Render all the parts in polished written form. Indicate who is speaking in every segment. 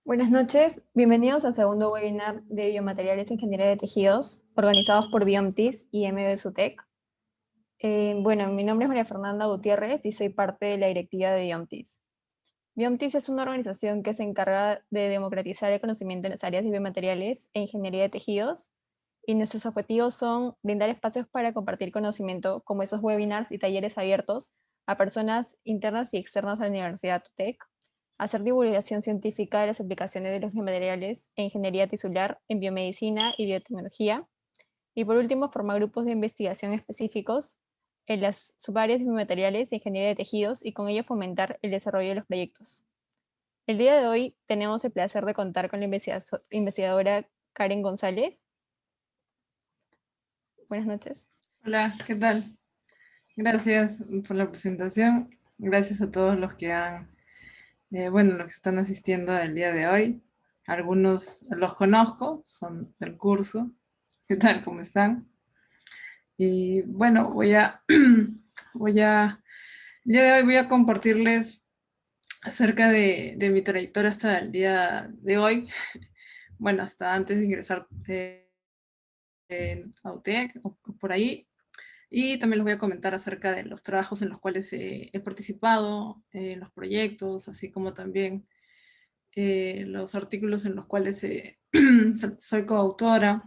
Speaker 1: Buenas noches, bienvenidos al segundo webinar de Biomateriales e Ingeniería de Tejidos, organizados por Biomtis y MBSUTEC. Bueno, mi nombre es María Fernanda Gutiérrez y soy parte de la directiva de Biomtis. Biomtis es una organización que se encarga de democratizar el conocimiento en las áreas de biomateriales e ingeniería de tejidos, y nuestros objetivos son brindar espacios para compartir conocimiento, como esos webinars y talleres abiertos a personas internas y externas a la Universidad UTEC, hacer divulgación científica de las aplicaciones de los biomateriales e ingeniería tisular en biomedicina y biotecnología, y por último, formar grupos de investigación específicos en las subáreas de biomateriales e ingeniería de tejidos y con ello fomentar el desarrollo de los proyectos. El día de hoy tenemos el placer de contar con la investigadora Karen González. Buenas noches.
Speaker 2: Hola, ¿qué tal? Gracias por la presentación. Gracias a todos los que los que están asistiendo el día de hoy. Algunos los conozco, son del curso. ¿Qué tal? ¿Cómo están? Y bueno, el día de hoy voy a compartirles acerca de mi trayectoria hasta el día de hoy. Bueno, hasta antes de ingresar en AUTEC o por ahí. Y también les voy a comentar acerca de los trabajos en los cuales he participado, en los proyectos, así como también los artículos en los cuales soy coautora.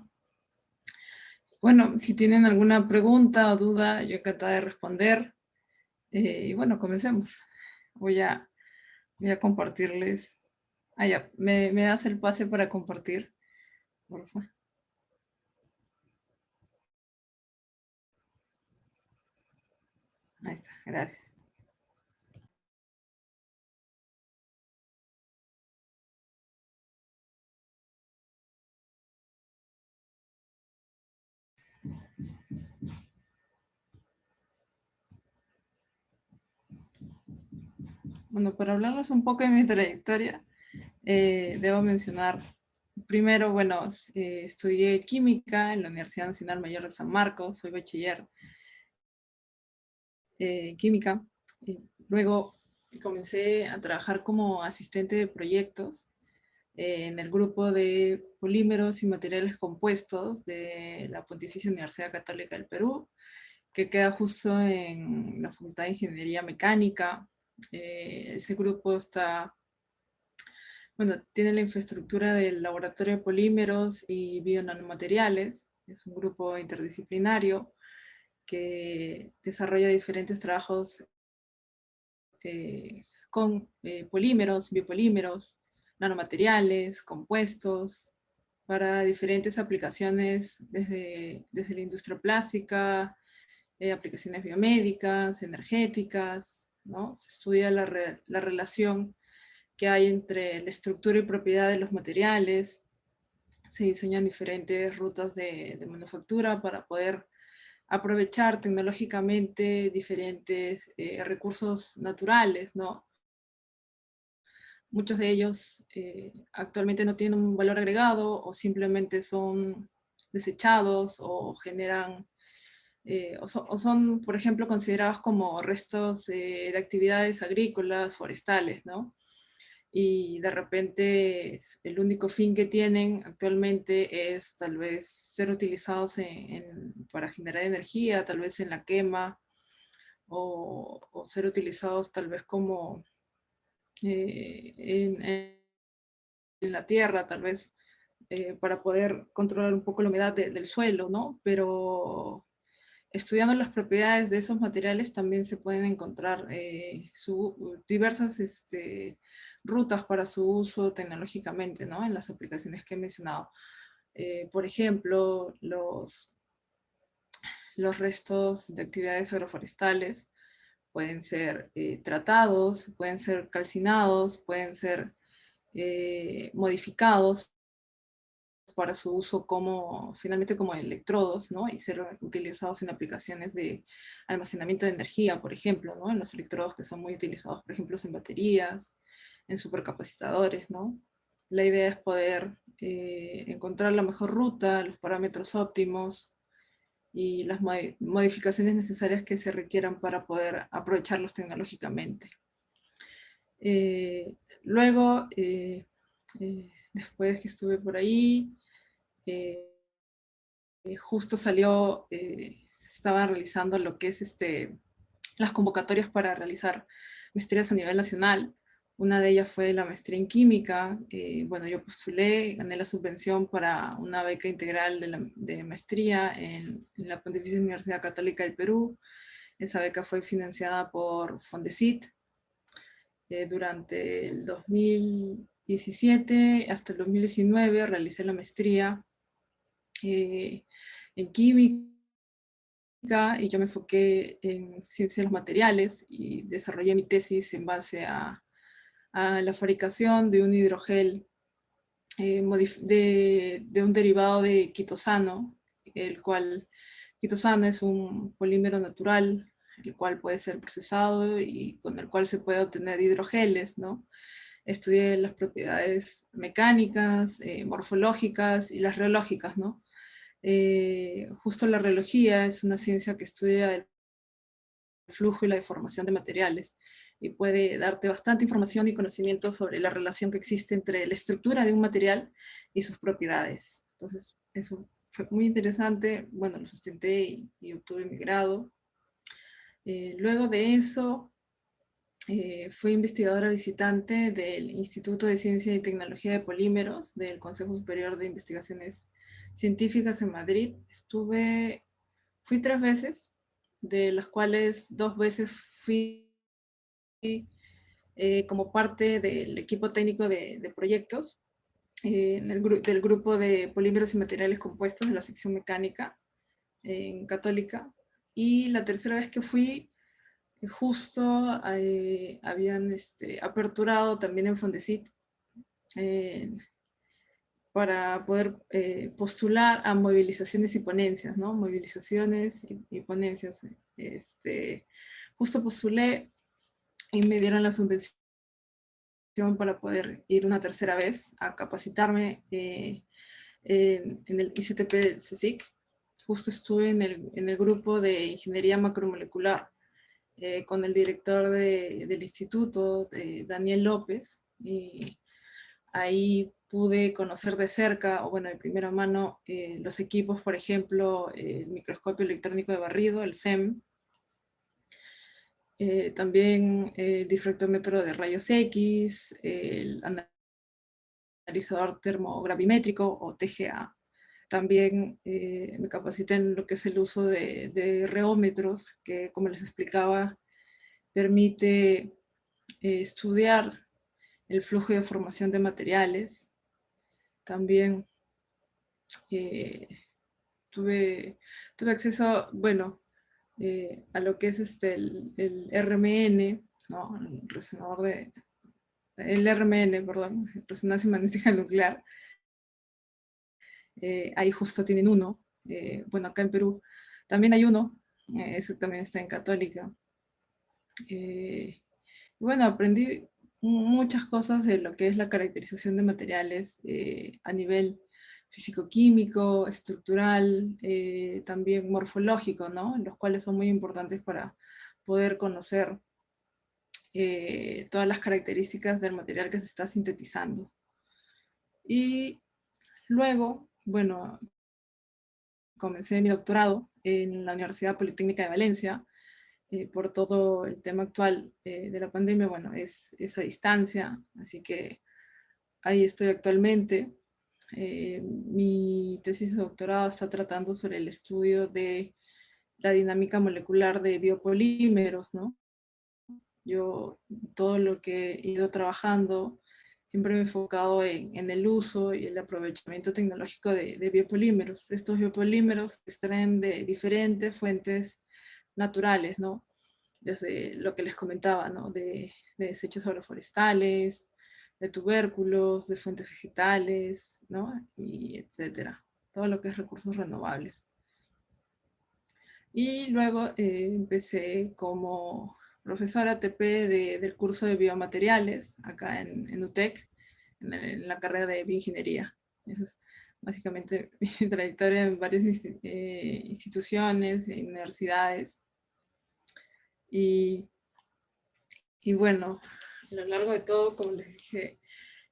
Speaker 2: Bueno, si tienen alguna pregunta o duda, yo encantada de responder. Y bueno, comencemos. Voy a, voy a compartirles. Ah, ya, ¿me das el pase para compartir? Por favor. Ahí está, gracias. Bueno, para hablarles un poco de mi trayectoria, debo mencionar, primero, bueno, estudié química en la Universidad Nacional Mayor de San Marcos, soy bachiller en química. Luego comencé a trabajar como asistente de proyectos en el grupo de polímeros y materiales compuestos de la Pontificia Universidad Católica del Perú, que queda justo en la Facultad de Ingeniería Mecánica. Ese grupo tiene la infraestructura del Laboratorio de Polímeros y Bionanomateriales. Es un grupo interdisciplinario que desarrolla diferentes trabajos con polímeros, biopolímeros, nanomateriales, compuestos, para diferentes aplicaciones desde la industria plástica, aplicaciones biomédicas, energéticas, ¿no? Se estudia la relación que hay entre la estructura y propiedad de los materiales, se diseñan diferentes rutas de manufactura para poder aprovechar tecnológicamente diferentes recursos naturales, ¿no? Muchos de ellos actualmente no tienen un valor agregado o simplemente son desechados o generan, o son, por ejemplo, considerados como restos de actividades agrícolas, forestales, ¿no? Y de repente el único fin que tienen actualmente es tal vez ser utilizados para generar energía, tal vez en la quema, o ser utilizados tal vez como en la tierra, tal vez para poder controlar un poco la humedad del suelo, ¿no? Pero estudiando las propiedades de esos materiales también se pueden encontrar diversas rutas para su uso tecnológicamente, ¿no? En las aplicaciones que he mencionado. Por ejemplo, los restos de actividades agroforestales pueden ser tratados, pueden ser calcinados, pueden ser modificados para su uso finalmente como electrodos, ¿no? Y ser utilizados en aplicaciones de almacenamiento de energía, por ejemplo, ¿no? En los electrodos que son muy utilizados, por ejemplo, en baterías, en supercapacitadores, ¿no? La idea es poder encontrar la mejor ruta, los parámetros óptimos y las modificaciones necesarias que se requieran para poder aprovecharlos tecnológicamente. Luego, después que estuve por ahí, justo salió, se estaba realizando lo que es las convocatorias para realizar maestrías a nivel nacional. Una de ellas fue la maestría en química. Bueno, yo postulé, gané la subvención para una beca integral de maestría en la Pontificia Universidad Católica del Perú. Esa beca fue financiada por Fondesit durante el 2017 hasta el 2019. Realicé la maestría en química y yo me enfoqué en ciencia de los materiales y desarrollé mi tesis en base a la fabricación de un hidrogel de un derivado de quitosano, el cual quitosano es un polímero natural, el cual puede ser procesado y con el cual se puede obtener hidrogeles, ¿no? Estudié las propiedades mecánicas, morfológicas y las reológicas, ¿no? Justo la reología es una ciencia que estudia el flujo y la deformación de materiales y puede darte bastante información y conocimiento sobre la relación que existe entre la estructura de un material y sus propiedades. Entonces, eso fue muy interesante. Bueno, lo sustenté y obtuve mi grado. Luego de eso, fui investigadora visitante del Instituto de Ciencia y Tecnología de Polímeros del Consejo Superior de Investigaciones Científicas en Madrid. Fui 3 veces, de las cuales 2 veces fui como parte del equipo técnico de proyectos del grupo de polímeros y materiales compuestos de la sección mecánica en Católica. Y la tercera vez que fui, justo habían aperturado también en Fondesit eh, para poder postular a movilizaciones y ponencias, ¿no? Movilizaciones y ponencias. Justo postulé y me dieron la subvención para poder ir una tercera vez a capacitarme en el ICTP CSIC. Justo estuve en el grupo de ingeniería macromolecular con el director del instituto, Daniel López, y ahí pude conocer de cerca, o bueno, de primera mano, los equipos, por ejemplo, el microscopio electrónico de barrido, el SEM, también el difractómetro de rayos X, el analizador termogravimétrico o TGA, También me capacité en lo que es el uso de reómetros, que como les explicaba, permite estudiar el flujo de formación de materiales. También tuve acceso, bueno, a lo que es el RMN, ¿no? El RMN, perdón, resonancia magnética nuclear. Ahí justo tienen uno. Bueno, acá en Perú también hay uno. Ese también está en Católica. Bueno, aprendí muchas cosas de lo que es la caracterización de materiales a nivel físico-químico, estructural, también morfológico, ¿no? Los cuales son muy importantes para poder conocer todas las características del material que se está sintetizando. Y luego, bueno, comencé mi doctorado en la Universidad Politécnica de Valencia. Por todo el tema actual de la pandemia, bueno, es a distancia, así que ahí estoy actualmente. Mi tesis de doctorado está tratando sobre el estudio de la dinámica molecular de biopolímeros, ¿no? Yo todo lo que he ido trabajando siempre me he enfocado en el uso y el aprovechamiento tecnológico de biopolímeros. Estos biopolímeros se extraen de diferentes fuentes naturales, ¿no? Desde lo que les comentaba, ¿no? De desechos agroforestales, de tubérculos, de fuentes vegetales, ¿no? Y etcétera. Todo lo que es recursos renovables. Y luego empecé como profesora TP del curso de biomateriales acá en UTEC, en la carrera de bioingeniería. Eso es básicamente mi trayectoria en varias instituciones y universidades. Y, y bueno, a lo largo de todo, como les dije,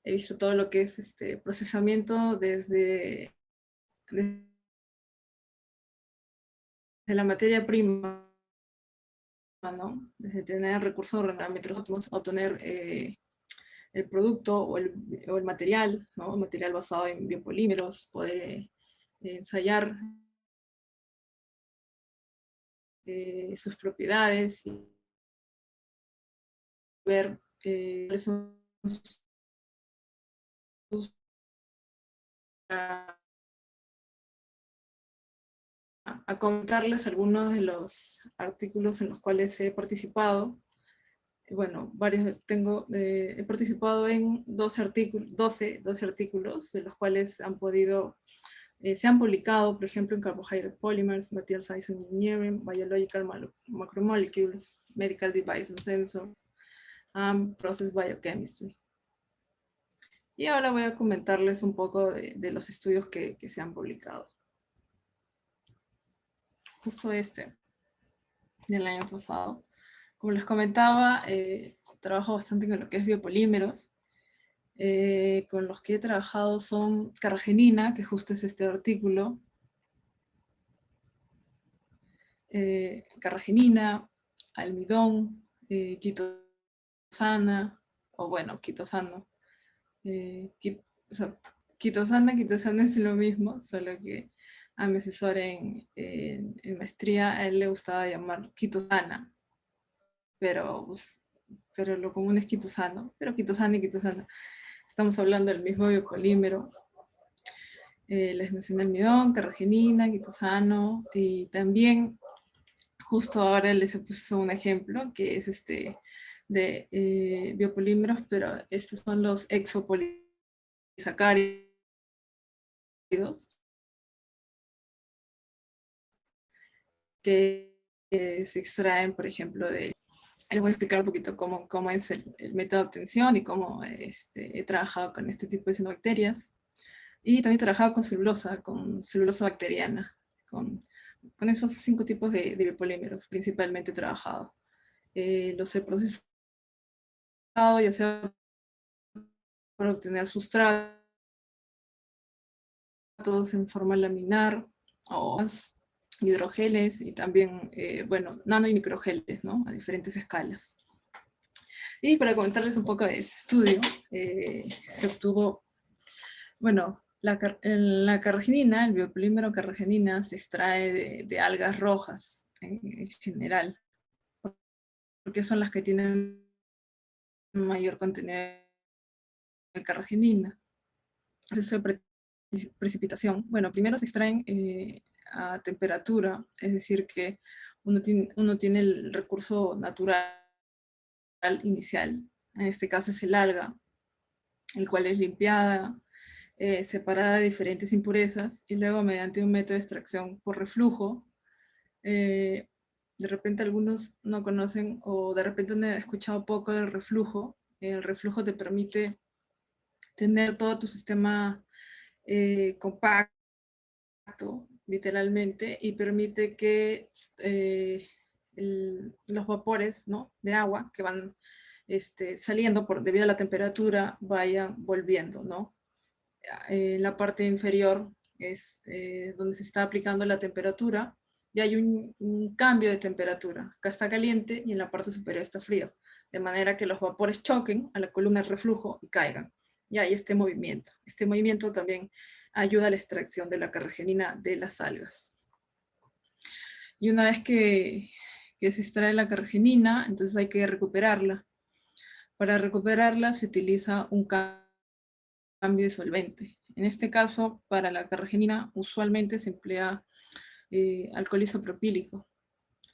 Speaker 2: he visto todo lo que es procesamiento desde la materia prima, ¿no? Desde tener recursos parámetros óptimos o tener el producto o el material, ¿no? Material basado en biopolímeros, poder ensayar sus propiedades y ver cuáles son sus a comentarles algunos de los artículos en los cuales he participado. Bueno, he participado en 12 artículos, de los cuales se han publicado, por ejemplo, en Carbohydrate Polymers, Material Science and Engineering, Biological Macromolecules, Medical Device and Sensor, and Process Biochemistry. Y ahora voy a comentarles un poco de los estudios que se han publicado. Justo del año pasado. Como les comentaba, trabajo bastante con lo que es biopolímeros. Con los que he trabajado son carragenina, que justo es este artículo, carragenina, almidón, quitosana, o bueno, quitosano. O sea, quitosana es lo mismo, solo que a mi asesor en maestría, a él le gustaba llamar quitosana, pero lo común es quitosano, pero quitosana y quitosana. Estamos hablando del mismo biopolímero. Les mencioné almidón, carragenina, quitosano, y también justo ahora les he puesto un ejemplo que es de biopolímeros, pero estos son los exopolisacáridos, que se extraen, por ejemplo, les voy a explicar un poquito cómo es el método de obtención y cómo he trabajado con este tipo de cianobacterias. Y también he trabajado con celulosa bacteriana, con esos 5 tipos de biopolímeros principalmente he trabajado. Los he procesado ya sea para obtener sustratos en forma laminar o hidrogeles y también, bueno, nano y microgeles, ¿no? A diferentes escalas. Y para comentarles un poco de este estudio, se obtuvo, bueno, La carragenina, el biopolímero carragenina, se extrae de algas rojas en general, porque son las que tienen mayor contenido de carragenina. Entonces, precipitación. Bueno, primero se extraen a temperatura, es decir, que uno tiene el recurso natural inicial. En este caso es el alga, el cual es limpiada, separada de diferentes impurezas, y luego mediante un método de extracción por reflujo. De repente algunos no conocen o de repente han escuchado poco del reflujo. El reflujo te permite tener todo tu sistema compacto, literalmente, y permite que los vapores, ¿no?, de agua que van saliendo debido a la temperatura vayan volviendo, ¿no? En la parte inferior es donde se está aplicando la temperatura y hay un cambio de temperatura. Acá está caliente y en la parte superior está frío, de manera que los vapores choquen a la columna de reflujo y caigan. Y hay este movimiento. Este movimiento también ayuda a la extracción de la carragenina de las algas. Y una vez que se extrae la carragenina, entonces hay que recuperarla. Para recuperarla se utiliza un cambio de solvente. En este caso, para la carragenina, usualmente se emplea alcohol isopropílico.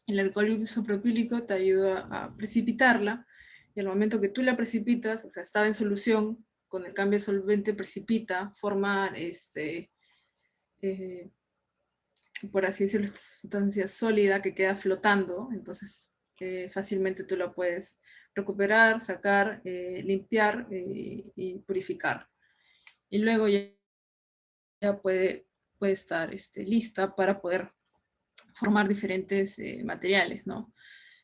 Speaker 2: El alcohol isopropílico te ayuda a precipitarla, y al momento que tú la precipitas, o sea, estaba en solución, con el cambio de solvente precipita, forma, por así decirlo, esta sustancia sólida que queda flotando, entonces fácilmente tú la puedes recuperar, sacar, limpiar y purificar. Y luego ya puede estar lista para poder formar diferentes materiales, ¿no?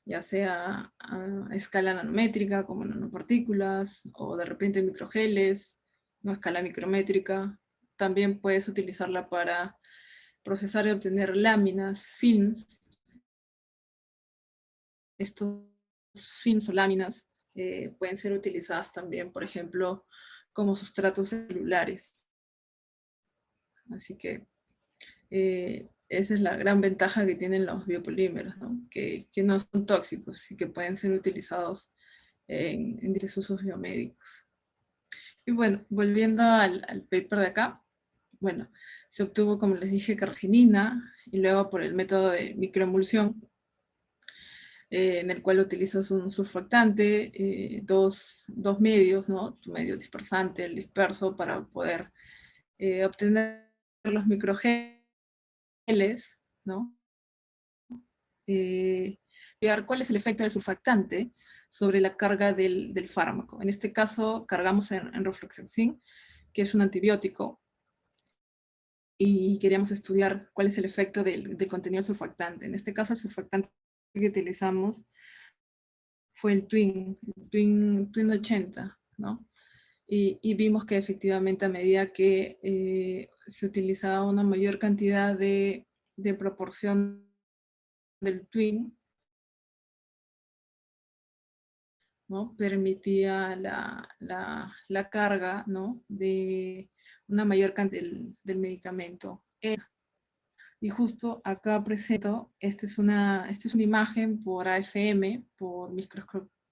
Speaker 2: Ya sea a escala nanométrica, como nanopartículas, o de repente microgeles, ¿no?, a escala micrométrica. También puedes utilizarla para procesar y obtener láminas, films. Estos films o láminas pueden ser utilizadas también, por ejemplo, como sustratos celulares. Así que esa es la gran ventaja que tienen los biopolímeros, ¿no? Que no son tóxicos y que pueden ser utilizados en diferentes usos biomédicos. Y bueno, volviendo al paper de acá, bueno, se obtuvo, como les dije, carragenina, y luego por el método de microemulsión, en el cual utilizas un surfactante, dos medios, ¿no?, tu medio dispersante, el disperso, para poder obtener los microgeles, ¿no? ¿Cuál es el efecto del surfactante sobre la carga del fármaco? En este caso, cargamos en rofloxacin, que es un antibiótico, y queríamos estudiar cuál es el efecto del contenido del surfactante. En este caso, el surfactante que utilizamos fue el Twin 80, ¿no? Y vimos que efectivamente a medida que se utilizaba una mayor cantidad de proporción del Twin, ¿no?, permitía la carga, ¿no?, de una mayor cantidad del medicamento. Y justo acá presento, esta es una imagen por AFM, por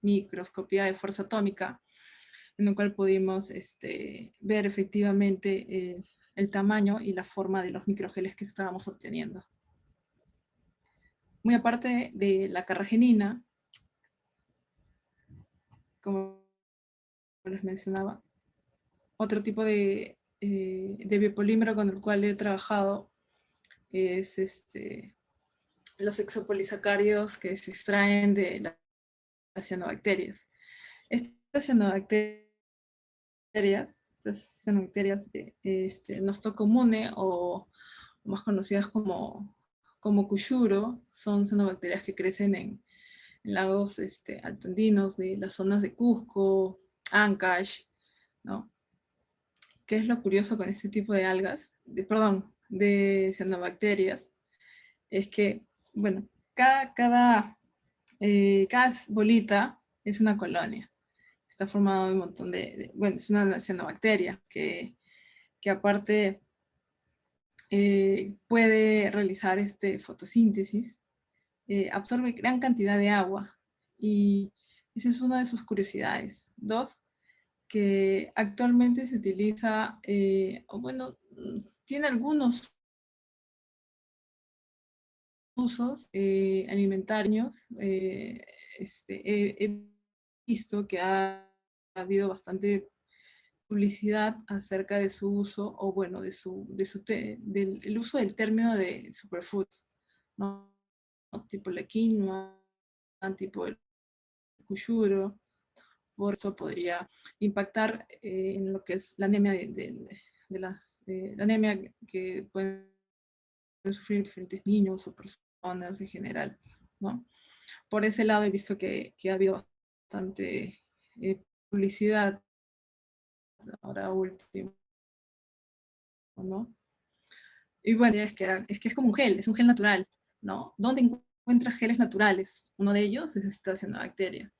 Speaker 2: microscopía de fuerza atómica, en la cual pudimos ver efectivamente el tamaño y la forma de los microgeles que estábamos obteniendo. Muy aparte de la carragenina, como les mencionaba, otro tipo de biopolímero con el cual he trabajado es los exopolisacáridos que se extraen de las cianobacterias. Estas cianobacterias Nostocomunae, o más conocidas como Kuyuro, son cianobacterias que crecen en lagos altoandinos de las zonas de Cusco, Ancash, ¿no? ¿Qué es lo curioso con este tipo de algas? De cianobacterias, es que, bueno, cada bolita es una colonia. Está formado de un montón bueno, es una cianobacteria que que aparte puede realizar fotosíntesis, absorbe gran cantidad de agua, y esa es una de sus curiosidades. Dos, que actualmente se utiliza, o bueno, tiene algunos usos alimentarios. He visto que ha habido bastante publicidad acerca de su uso, o bueno, del el uso del término de superfoods, ¿no? Tipo la quinoa, tipo el cuyuro. Por eso podría impactar en lo que es la anemia la anemia que pueden sufrir diferentes niños o personas en general, ¿no? Por ese lado he visto que ha habido bastante publicidad ahora último, ¿no? Y bueno, es que es como un gel, es un gel natural, ¿no? ¿Dónde encuentras geles naturales? Uno de ellos es esta cianobacteria.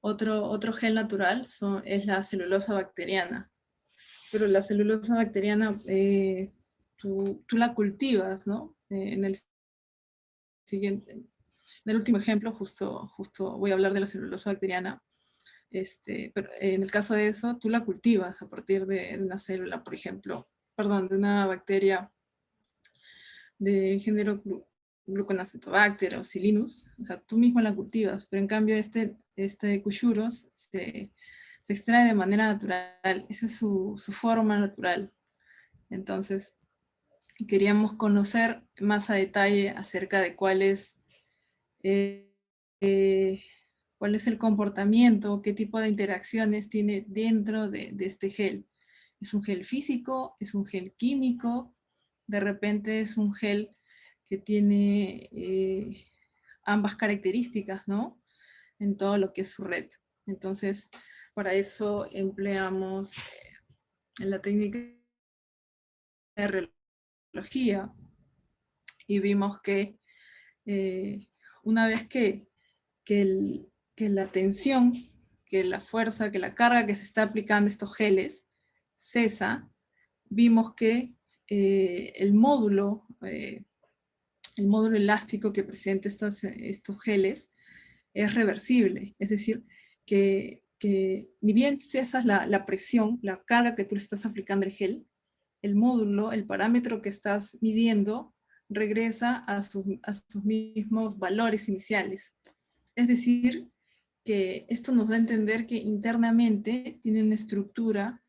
Speaker 2: Otro gel natural es la celulosa bacteriana. Pero la celulosa bacteriana, tú la cultivas, ¿no? En el último ejemplo, justo voy a hablar de la celulosa bacteriana. Pero en el caso de eso, tú la cultivas a partir de una célula, por ejemplo, perdón, de una bacteria de género Gluconacetobacter o Silinus. O sea, tú mismo la cultivas, pero en cambio este Cuyuros se extrae de manera natural. Esa es su forma natural. Entonces, queríamos conocer más a detalle acerca de eh, eh, cuál es el comportamiento, qué tipo de interacciones tiene dentro de este gel. ¿Es un gel físico? ¿Es un gel químico? De repente es un gel que tiene ambas características, ¿no? En todo lo que es su red. Entonces, para eso empleamos la técnica de relojía, y vimos que una vez que, el- que la tensión, que la fuerza, que la carga que se está aplicando a estos geles cesa, vimos que eh, el módulo, eh, el módulo elástico que presenta estos geles es reversible. Es decir, que ni bien cesas la presión, la carga que tú le estás aplicando al gel, el módulo, el parámetro que estás midiendo, regresa a sus mismos valores iniciales. Es decir, que esto nos da a entender que internamente tiene una estructura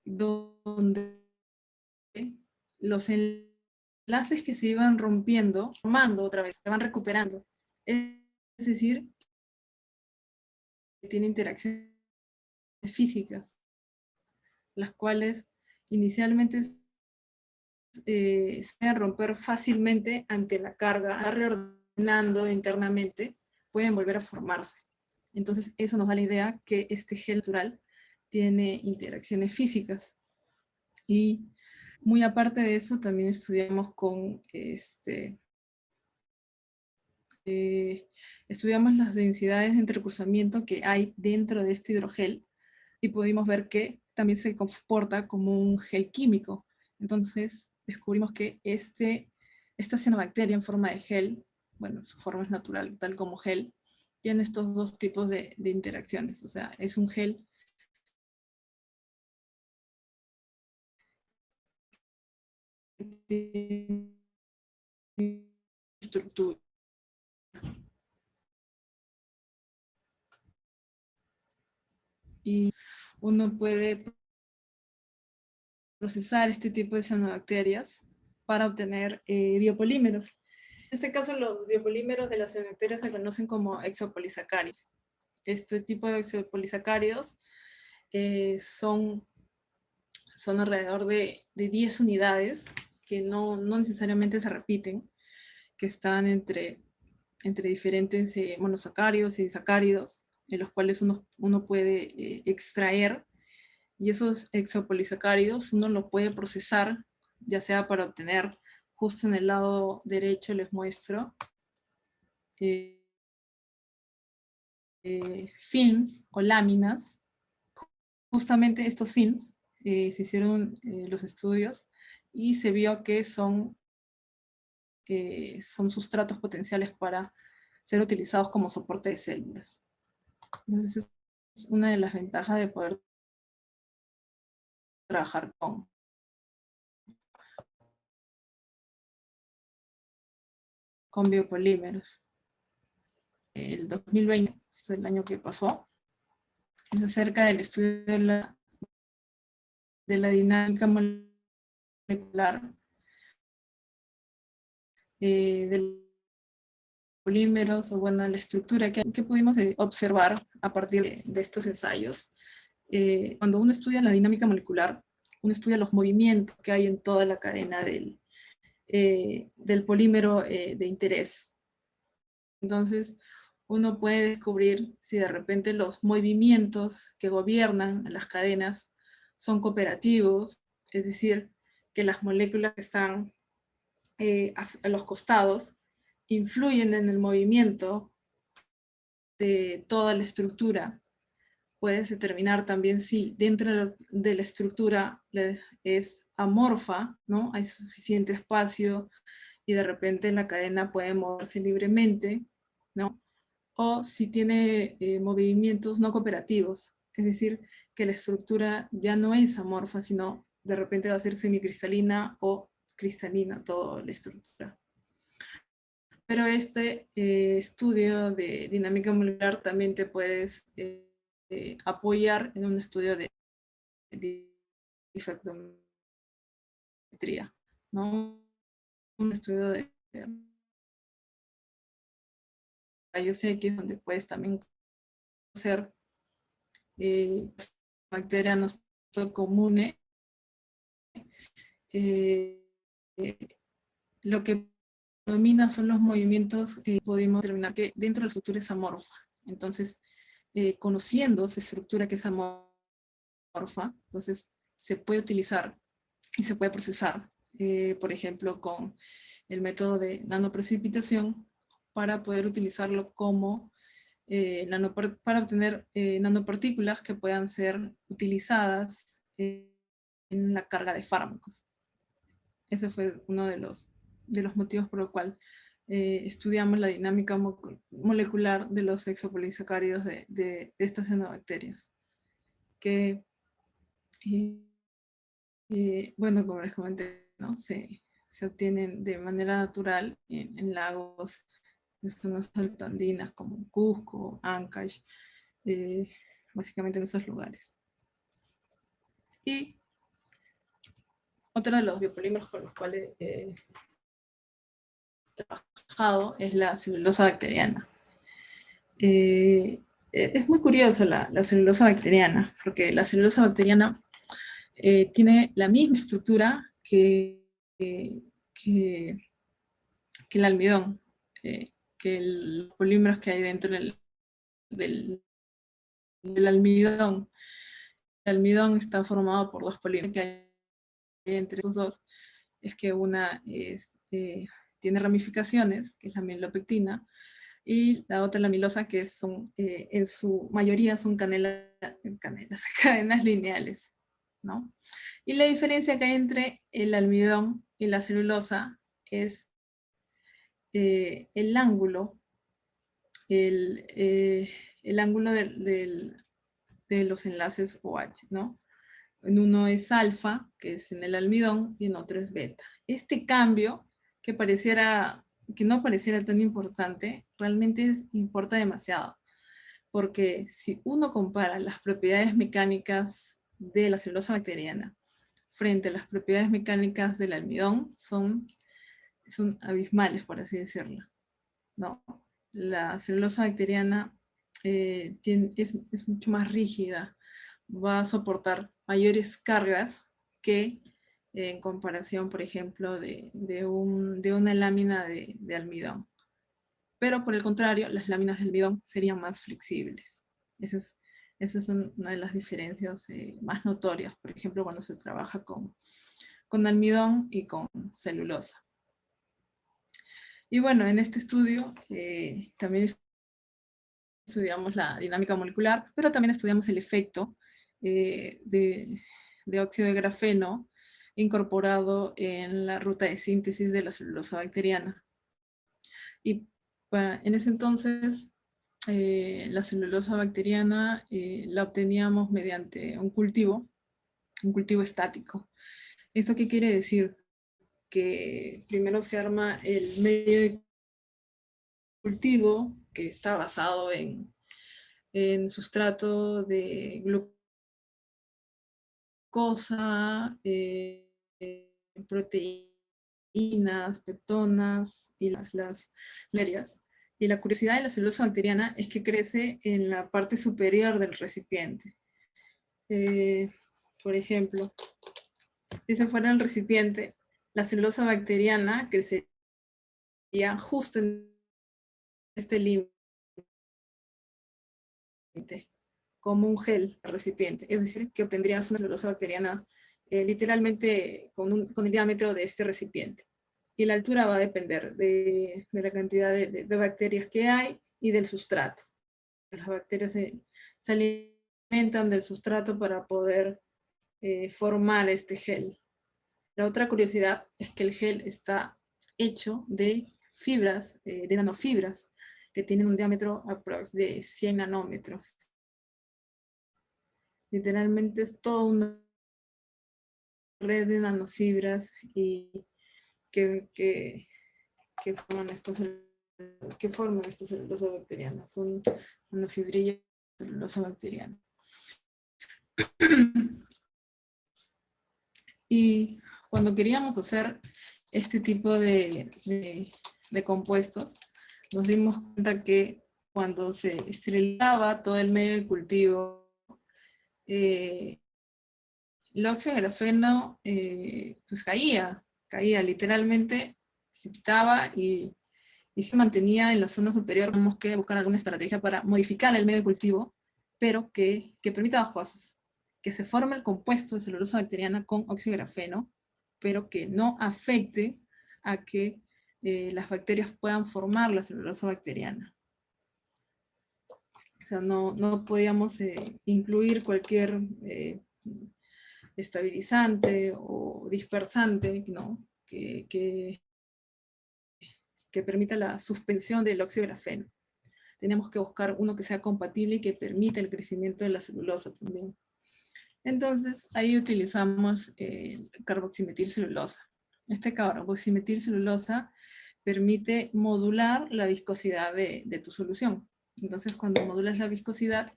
Speaker 2: donde los enlaces que se iban rompiendo, formando otra vez, se van recuperando. Es decir, que tiene interacciones físicas, las cuales inicialmente se van a romper fácilmente ante la carga, reordenando internamente, pueden volver a formarse. Entonces eso nos da la idea que este gel natural tiene interacciones físicas. Y muy aparte de eso, también estudiamos estudiamos las densidades de entrecruzamiento que hay dentro de este hidrogel, y pudimos ver que también se comporta como un gel químico. Entonces descubrimos que esta cianobacteria en forma de gel, bueno, su forma es natural, tal como gel, tiene estos dos tipos de interacciones. O sea, es un gel de estructura. Y uno puede procesar este tipo de cianobacterias para obtener biopolímeros. En este caso, los biopolímeros de las cianobacterias se conocen como exopolisacáridos. Este tipo de exopolisacáridos son alrededor de 10 unidades que no necesariamente se repiten, que están entre diferentes monosacáridos y disacáridos, en los cuales uno puede extraer, y esos exopolisacáridos uno los puede procesar, ya sea para obtener, justo en el lado derecho les muestro, eh, films o láminas justamente estos films se hicieron los estudios y se vio que son sustratos potenciales para ser utilizados como soporte de células. Entonces es una de las ventajas de poder trabajar con biopolímeros. El 2020, es el año que pasó, es acerca del estudio de la dinámica molecular de polímeros, o bueno, la estructura que pudimos observar a partir de estos ensayos. Cuando uno estudia la dinámica molecular, uno estudia los movimientos que hay en toda la cadena del polímero de interés. Entonces, uno puede descubrir si de repente los movimientos que gobiernan las cadenas son cooperativos, es decir, que las moléculas que están a los costados influyen en el movimiento de toda la estructura. Puedes determinar también si dentro de la estructura es amorfa, ¿no? Hay suficiente espacio y de repente la cadena puede moverse libremente, ¿no? O si tiene movimientos no cooperativos, es decir, que la estructura ya no es amorfa, sino de repente va a ser semicristalina o cristalina toda la estructura. Pero este estudio de dinámica molecular también te puedes apoyar en un estudio de difractometría, ¿no? Un estudio de rayos X, donde puedes también conocer bacterias no son comunes. Lo que domina son los movimientos, pudimos determinar que dentro de la estructura es amorfa. Entonces, conociendo esa estructura que es amorfa, entonces se puede utilizar y se puede procesar, por ejemplo, con el método de nanoprecipitación para poder utilizarlo como para obtener nanopartículas que puedan ser utilizadas en la carga de fármacos. Ese fue uno de los motivos por los cuales estudiamos la dinámica molecular de los hexapolisacáridos de estas cianobacterias, que, bueno, como les comenté, ¿no? se obtienen de manera natural en lagos de zonas altoandinas como Cusco, Ancash, básicamente en esos lugares. Y otro de los biopolímeros con los cuales he trabajado es la celulosa bacteriana. Es muy curioso la celulosa bacteriana, porque la celulosa bacteriana tiene la misma estructura que el almidón, que los polímeros que hay dentro del almidón. El almidón está formado por dos polímeros que hay entre esos dos. Es que una tiene ramificaciones, que es la mielopectina, y la otra la amilosa, que son, en su mayoría son cadenas lineales, ¿no? Y la diferencia que hay entre el almidón y la celulosa es el ángulo, el ángulo de los enlaces OH, ¿no? En uno es alfa, que es en el almidón, y en otro es beta. Este cambio, que no pareciera tan importante, realmente importa demasiado, porque si uno compara las propiedades mecánicas de la celulosa bacteriana frente a las propiedades mecánicas del almidón, son abismales, por así decirlo, ¿no? La celulosa bacteriana es mucho más rígida, va a soportar mayores cargas que en comparación, por ejemplo, de una lámina de almidón. Pero por el contrario, las láminas de almidón serían más flexibles. Esa es una de las diferencias más notorias, por ejemplo, cuando se trabaja con almidón y con celulosa. Y bueno, en este estudio también estudiamos la dinámica molecular, pero también estudiamos el efecto de óxido de grafeno incorporado en la ruta de síntesis de la celulosa bacteriana. Y en ese entonces, la celulosa bacteriana la obteníamos mediante un cultivo estático. ¿Esto qué quiere decir? Que primero se arma el medio de cultivo, que está basado en sustrato de glucosa, proteínas, peptonas y las lerias. Y la curiosidad de la celulosa bacteriana es que crece en la parte superior del recipiente. Por ejemplo, si ese fuera el recipiente, la celulosa bacteriana crecería justo en este límite, como un gel recipiente. Es decir, que obtendrías una celulosa bacteriana literalmente con el diámetro de este recipiente. Y la altura va a depender de la cantidad de bacterias que hay y del sustrato. Las bacterias se alimentan del sustrato para poder formar este gel. La otra curiosidad es que el gel está hecho de fibras, de nanofibras, que tienen un diámetro aproximadamente de 100 nanómetros. Literalmente es toda una red de nanofibras y que forman esta celulosa bacteriana. Son nanofibrillas de celulosa bacteriana. Y cuando queríamos hacer este tipo de compuestos, nos dimos cuenta que cuando se esterilizaba todo el medio de cultivo, el óxido de grafeno pues caía literalmente, se quitaba y se mantenía en la zona superior. Tenemos que buscar alguna estrategia para modificar el medio de cultivo, pero que permita dos cosas: que se forme el compuesto de celulosa bacteriana con óxido de grafeno, pero que no afecte a que las bacterias puedan formar la celulosa bacteriana. O sea, no podíamos incluir cualquier estabilizante o dispersante, ¿no? que permita la suspensión del óxido de grafeno. Tenemos que buscar uno que sea compatible y que permita el crecimiento de la celulosa también. Entonces, ahí utilizamos carboximetilcelulosa. Este carboximetilcelulosa permite modular la viscosidad de tu solución. Entonces, cuando modulas la viscosidad,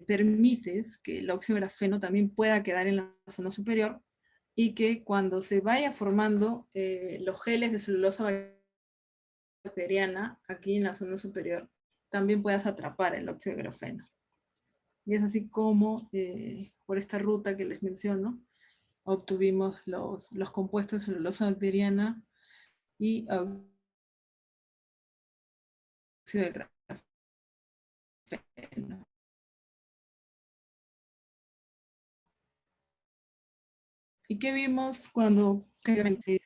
Speaker 2: permites que el óxido de grafeno también pueda quedar en la zona superior y que cuando se vaya formando los geles de celulosa bacteriana aquí en la zona superior, también puedas atrapar el óxido de grafeno. Y es así como, por esta ruta que les menciono, obtuvimos los compuestos de celulosa bacteriana y óxido de grafeno. ¿Y qué vimos cuando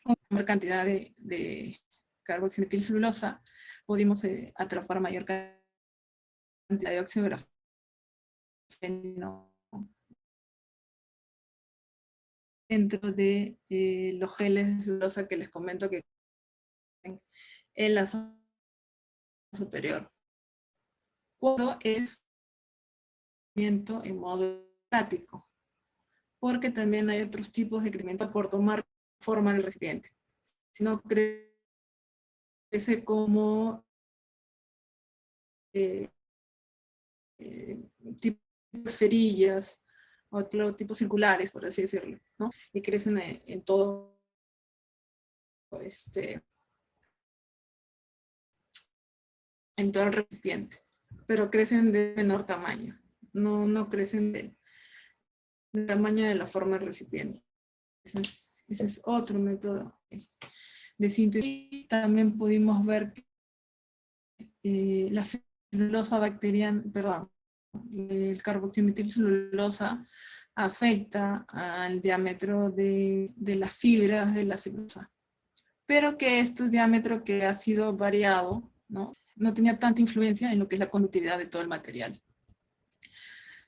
Speaker 2: con mayor cantidad de carboximetilcelulosa pudimos atrapar mayor cantidad de óxido de grafeno dentro de los geles de celulosa que les comento que en la zona superior? Cuando es en modo estático, porque también hay otros tipos de crecimiento por tomar forma del recipiente. Si no crece como tipos esferillas o tipos circulares, por así decirlo, ¿no? Y crecen en todo en todo el recipiente, pero crecen de menor tamaño, no crecen del tamaño de la forma del recipiente. Ese es otro método de síntesis. También pudimos ver que la celulosa bacteriana, perdón, el carboximetilcelulosa afecta al diámetro de las fibras de la celulosa, pero que este diámetro que ha sido variado, no tenía tanta influencia en lo que es la conductividad de todo el material.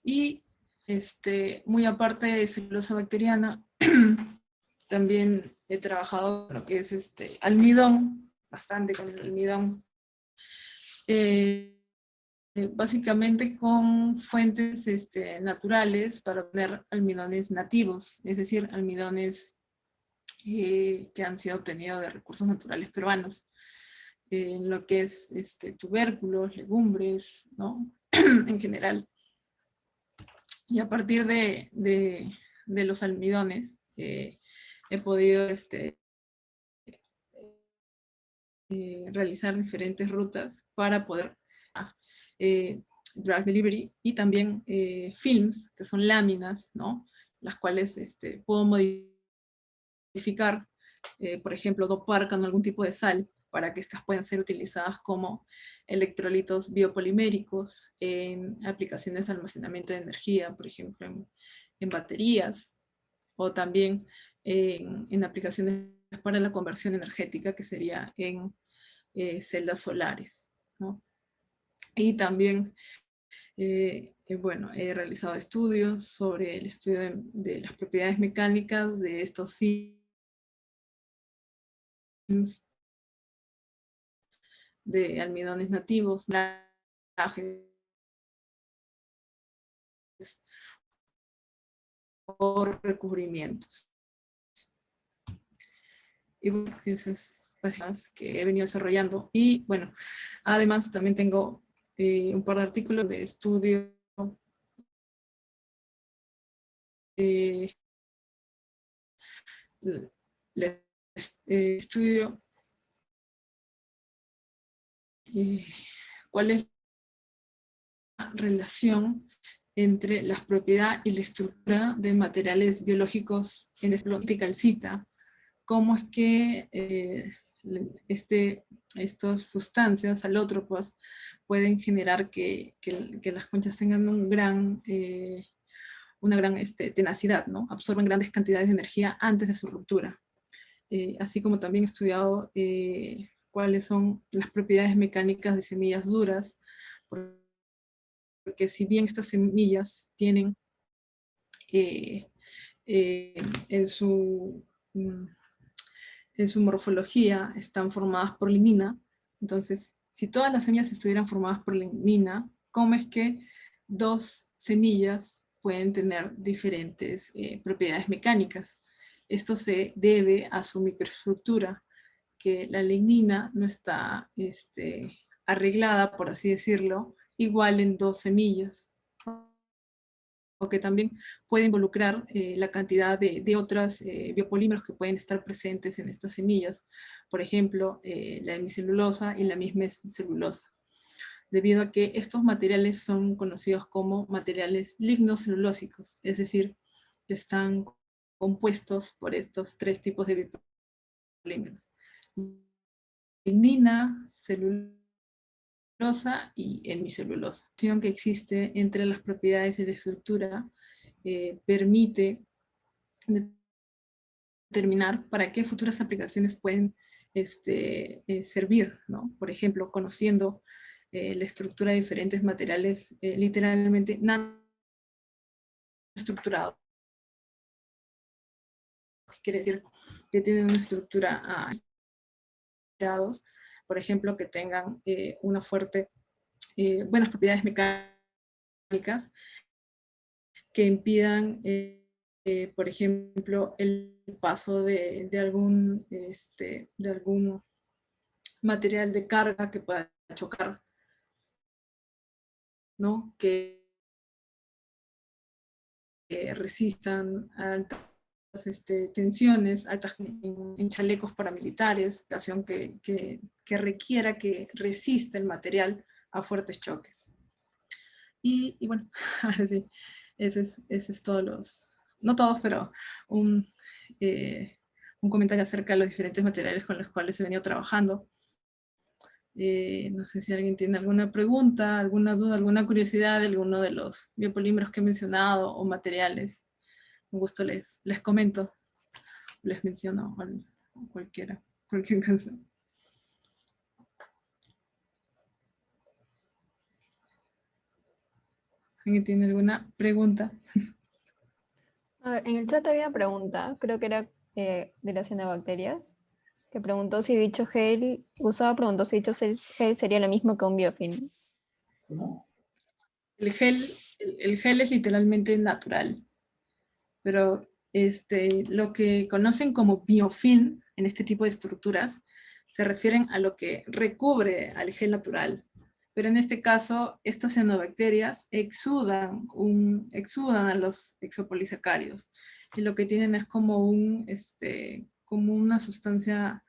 Speaker 2: Y muy aparte de celulosa bacteriana, también he trabajado con lo que es almidón, bastante con el almidón. Básicamente con fuentes naturales para obtener almidones nativos, es decir, almidones que han sido obtenidos de recursos naturales peruanos, en lo que es tubérculos, legumbres, ¿no? En general. Y a partir de los almidones he podido realizar diferentes rutas para poder eh, drug delivery, y también films, que son láminas, ¿no? Las cuales puedo modificar, por ejemplo, dopar con algún tipo de sal, para que estas puedan ser utilizadas como electrolitos biopoliméricos en aplicaciones de almacenamiento de energía, por ejemplo, en baterías, o también en aplicaciones para la conversión energética, que sería en celdas solares, ¿no? Y también, bueno, he realizado estudios sobre el estudio de las propiedades mecánicas de estos films, de almidones nativos, o recubrimientos. Y bueno, esas cosas que he venido desarrollando. Y bueno, además también tengo un par de artículos de estudio estudio cuál es la relación entre la propiedad y la estructura de materiales biológicos en esta calcita, cómo es que estas sustancias alótropas pueden generar que las conchas tengan una gran tenacidad, ¿no? Absorben grandes cantidades de energía antes de su ruptura. Así como también he estudiado cuáles son las propiedades mecánicas de semillas duras, porque si bien estas semillas tienen eh, eh, en, su, mm, en su morfología, están formadas por lignina, entonces si todas las semillas estuvieran formadas por lignina, ¿cómo es que dos semillas pueden tener diferentes propiedades mecánicas? Esto se debe a su microestructura, que la lignina no está arreglada, por así decirlo, igual en dos semillas, o que también puede involucrar la cantidad de otros biopolímeros que pueden estar presentes en estas semillas, por ejemplo, la hemicelulosa y la misma celulosa, debido a que estos materiales son conocidos como materiales lignocelulósicos, es decir, que están compuestos por estos tres tipos de biopolímeros: lignina, celulosa y hemicelulosa. La relación que existe entre las propiedades de la estructura permite determinar para qué futuras aplicaciones pueden servir, ¿no? Por ejemplo, conociendo la estructura de diferentes materiales literalmente nanoestructurados, que quiere decir que tienen una estructura por ejemplo, que tengan una fuerte, buenas propiedades mecánicas, que impidan, por ejemplo, el paso de algún material de carga que pueda chocar, ¿no? Que resistan altas tensiones, altas en chalecos paramilitares, ocasión que requiera que resista el material a fuertes choques. Y bueno, ahora sí, ese es todos los, no todos, pero un, un comentario acerca de los diferentes materiales con los cuales he venido trabajando. No sé si alguien tiene alguna pregunta, alguna duda, alguna curiosidad de alguno de los biopolímeros que he mencionado o materiales. Un gusto les comento, les menciono cualquier cosa. ¿Alguien tiene alguna pregunta?
Speaker 1: A ver, en el chat había una pregunta, creo que era de la cianobacterias, que preguntó si dicho gel, Gustavo preguntó si dicho gel sería lo mismo que un biofilm.
Speaker 2: El gel, el gel es literalmente natural, pero lo que conocen como biofilm en este tipo de estructuras se refieren a lo que recubre al gel natural. Pero en este caso, estas cianobacterias exudan a los exopolisacáridos. Y lo que tienen es como una sustancia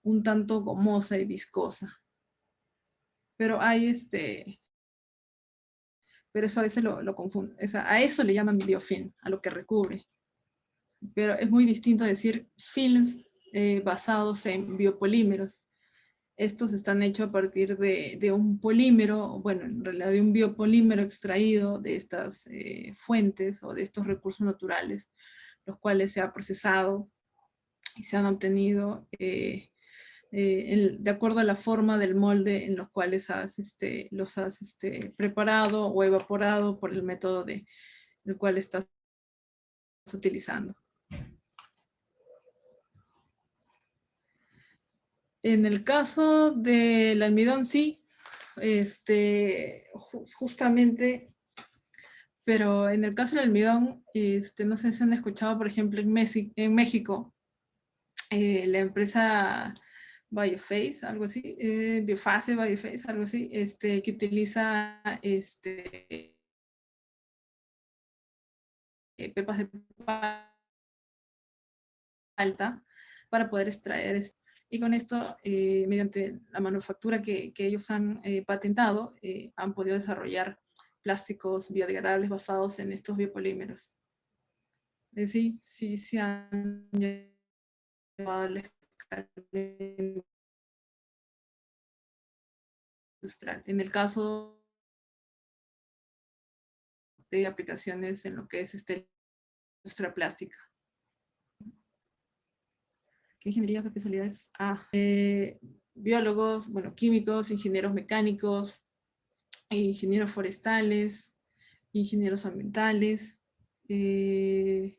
Speaker 2: un tanto gomosa y viscosa. Pero pero eso a veces lo confunden. A eso le llaman biofilm, a lo que recubre. Pero es muy distinto decir films basados en biopolímeros. Estos están hechos a partir de un polímero, bueno, en realidad de un biopolímero extraído de estas fuentes o de estos recursos naturales, los cuales se ha procesado y se han obtenido de acuerdo a la forma del molde en los cuales los has preparado o evaporado por el método el cual estás utilizando. En el caso del almidón, sí, justamente, pero en el caso del almidón, no sé si han escuchado, por ejemplo, en México, la empresa Bioface, algo así, Bioface, Bioface, algo así, que utiliza pepas de palta para poder extraer. Y con esto, mediante la manufactura que ellos han patentado, han podido desarrollar plásticos biodegradables basados en estos biopolímeros. Sí, sí, se han llevado a la escala industrial. En el caso de aplicaciones en lo que es industria plástica. ¿Qué ingenierías de especialidades? Biólogos, bueno, químicos, ingenieros mecánicos, ingenieros forestales, ingenieros ambientales, y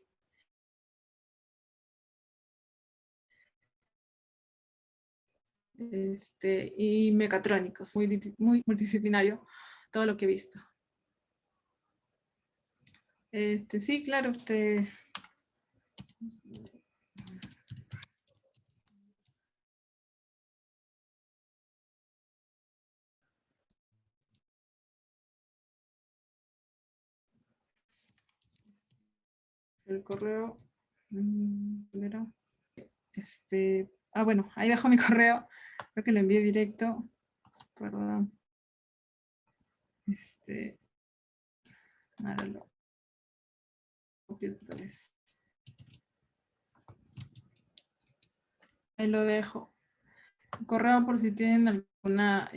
Speaker 2: mecatrónicos, muy multidisciplinario todo lo que he visto. Sí, claro, el correo, primero, bueno, ahí dejo mi correo, creo que lo envié directo, perdón, ahora lo copio otra vez. Ahí lo dejo. Correo por si tienen alguna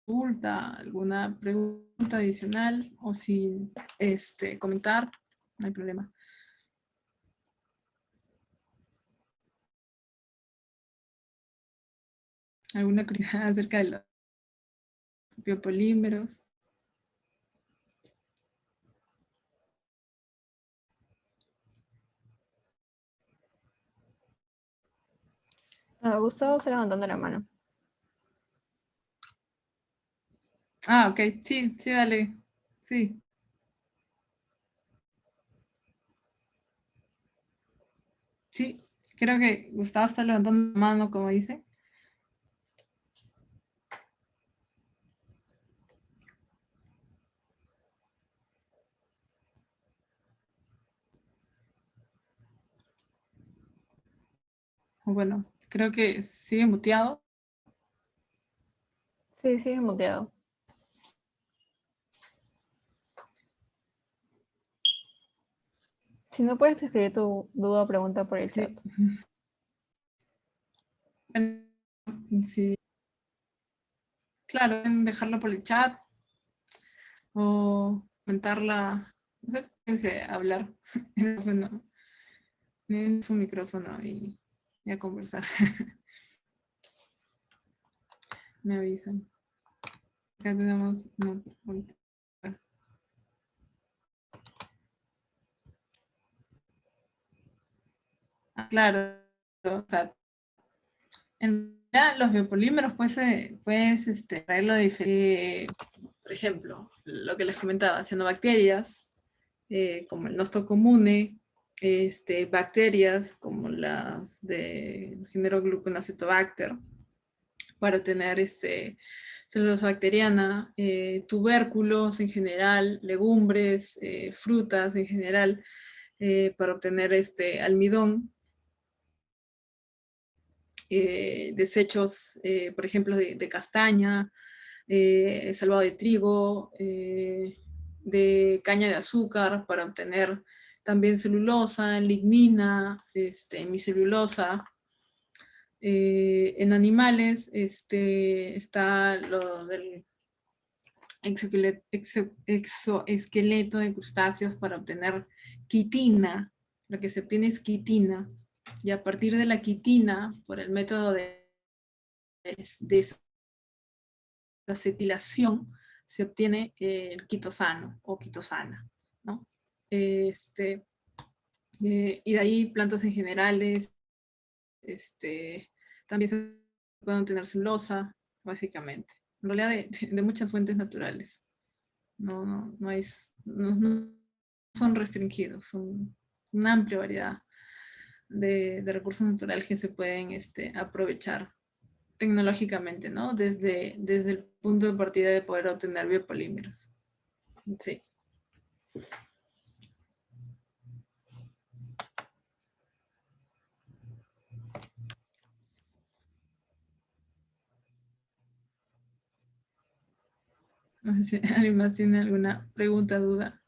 Speaker 2: consulta, alguna pregunta adicional o sin comentar, no hay problema. ¿Alguna curiosidad acerca de los biopolímeros?
Speaker 1: Gustavo está levantando la mano.
Speaker 2: Ok, sí, sí, dale, sí. Sí, creo que Gustavo está levantando la mano, como dice. Bueno, creo que sigue muteado.
Speaker 1: Sí, sigue muteado. Si no, puedes escribir tu duda o pregunta por el chat.
Speaker 2: Sí. Sí. Claro, pueden dejarlo por el chat o comentarla, no sé, hablar en su micrófono y a conversar. Me avisan. Acá tenemos... claro, o sea, en realidad los biopolímeros puedes traerlo de diferente, por ejemplo, lo que les comentaba, cianobacterias, como el Nosto comune, bacterias como las del género Gluconacetobacter, para tener celulosa bacteriana, tubérculos en general, legumbres, frutas en general, para obtener almidón, desechos, por ejemplo, de castaña, salvado de trigo, de caña de azúcar, para obtener también celulosa, lignina, hemicelulosa. En animales está lo del exoesqueleto de crustáceos para obtener quitina. Lo que se obtiene es quitina, y a partir de la quitina, por el método de desacetilación, se obtiene el quitosano o quitosana, ¿no? Y de ahí plantas en generales, también se pueden obtener celulosa, básicamente. En realidad de muchas fuentes naturales. No hay, no son restringidos, son una amplia variedad de recursos naturales que se pueden aprovechar tecnológicamente, ¿no? Desde el punto de partida de poder obtener biopolímeros. Sí. No sé si alguien más tiene alguna pregunta, duda.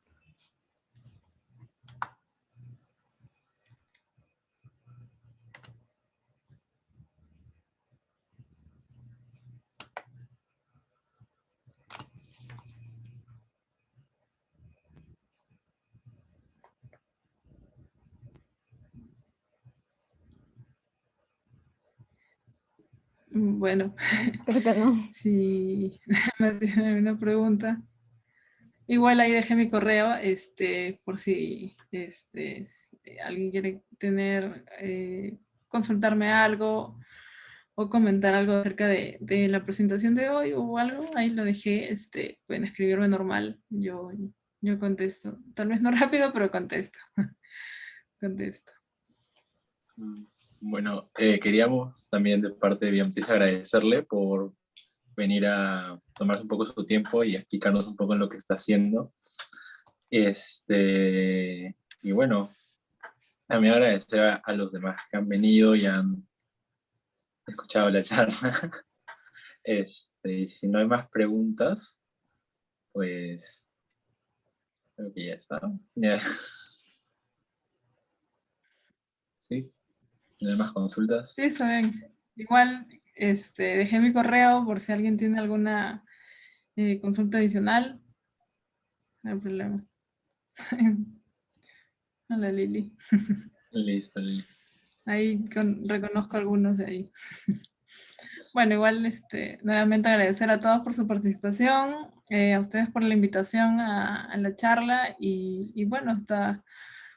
Speaker 2: Bueno,
Speaker 1: Creo que no.
Speaker 2: si más tiene alguna pregunta. Igual ahí dejé mi correo, por si alguien quiere consultarme algo o comentar algo acerca de la presentación de hoy o algo, ahí lo dejé, pueden escribirme normal, yo contesto. Tal vez no rápido, pero contesto. Contesto.
Speaker 3: Bueno, queríamos también de parte de Biomtis agradecerle por venir a tomarse un poco su tiempo y explicarnos un poco en lo que está haciendo. Y bueno, también agradecer a los demás que han venido y han escuchado la charla. Y si no hay más preguntas, pues creo que ya está. Ya. Sí, no hay más consultas.
Speaker 2: Sí, está bien. Igual dejé mi correo por si alguien tiene alguna consulta adicional. No hay problema. Hola, Lili.
Speaker 3: Listo, Lili.
Speaker 2: Ahí reconozco algunos de ahí. Bueno, igual nuevamente agradecer a todos por su participación, a ustedes por la invitación a la charla y bueno, hasta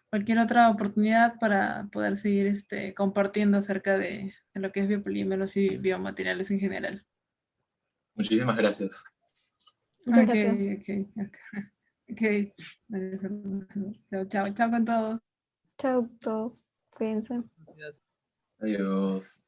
Speaker 2: cualquier otra oportunidad para poder seguir compartiendo acerca de lo que es biopolímeros y biomateriales en general.
Speaker 3: Muchísimas gracias.
Speaker 1: Muchas
Speaker 2: Ok,
Speaker 1: gracias.
Speaker 2: ok. Chao, chao, chao con todos.
Speaker 1: Chao a todos. Cuídense.
Speaker 3: Adiós.